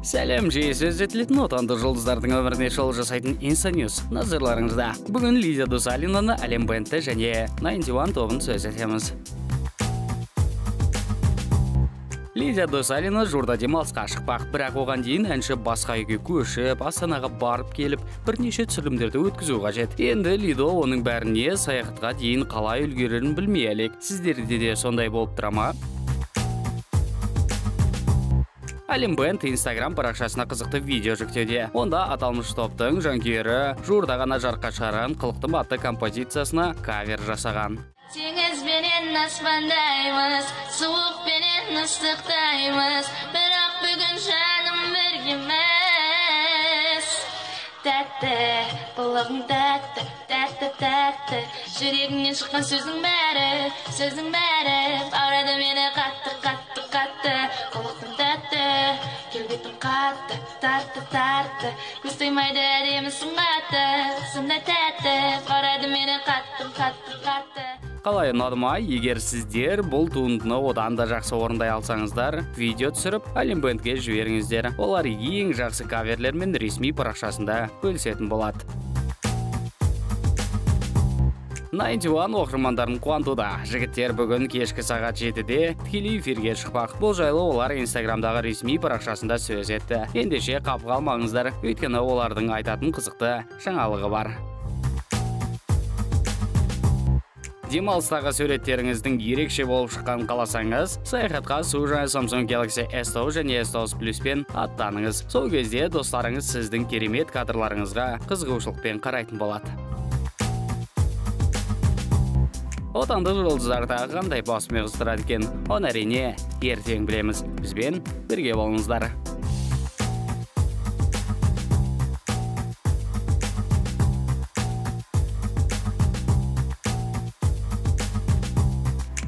Сәлем, жиі сөз етілетін отандық жұлдыздардың өміріне шолу жасайтын Инстаньюз назарларыңызда. Бүгін Лидия Досалинаны Әлем бэнді және 91 тобын сөз етеміз. Лидия Досалина жуырда демалысқа шықпақ, бірақ оған дейін әнші басқа үйге көшіп, Астанаға барып келіп, бірнеше түсірілімдерді өткізу қажет. Енді Лидо оның бәріне саяхатқа дейін қалай үлгерерін білмей әлек. Сіздерде де сондай болып тұра ма? Әлем бэнд Instagram парақшасына қызықты видео жүктеуде. Онда аталмыш топтың жанкүйері жуырда ғана жарыққа шығарған Қылықтым атты композициясына кавер жасаған. Теңізбенен аспандаймыз, суықпенен ыстықтаймыз, бірақ бүгін жаным бірге емес. Тәтті, қылығың тәтті, тәтті, тәтті, жүрегіңнен шыққан сөздің бәрі, баурады мені қатты, қатты, қатты. Қылықтың тәтті, келбетің қатты, тартты, тартты, көз тоймайды әдемісің қатты, сондай тәтті, баурады мені қатты, қатты, қатты. Қалай ұнады ма? Егер сіздер бұл туындыны одан да жақсы орындай алсаңыздар, видео түсіріп Әлем бэндке жіберіңіздер. Олар ең жақсы каверлермен ресми парақшасында бөлісетін болады. 91 оқырмандарын қуантуда. Жігіттер бүгін кешкі сағат 7-де тікелей эфирге шықпақ. Бұл жайлы олар Инстаграмдағы ресми парақшасында сөз етті. Ендеше қапы қалмаңыздар, өйткені олардың айтатын қызықты жаңалығы бар. Демалыстағы суреттеріңіздің ерекше болып шыққан қаласаңыз, саяхатқа су жаңа Samsung Galaxy S10 және S10 Plus-пен аттаныңыз. Сол кезде достарыңыз сіздің керемет кадрларыңызға қызығушылықпен қарайтын болады. Отандық жұлдыздарда қандай басым ығыстырады екен, оны әрине ертең білеміз. Бізбен бірге болыңыздар.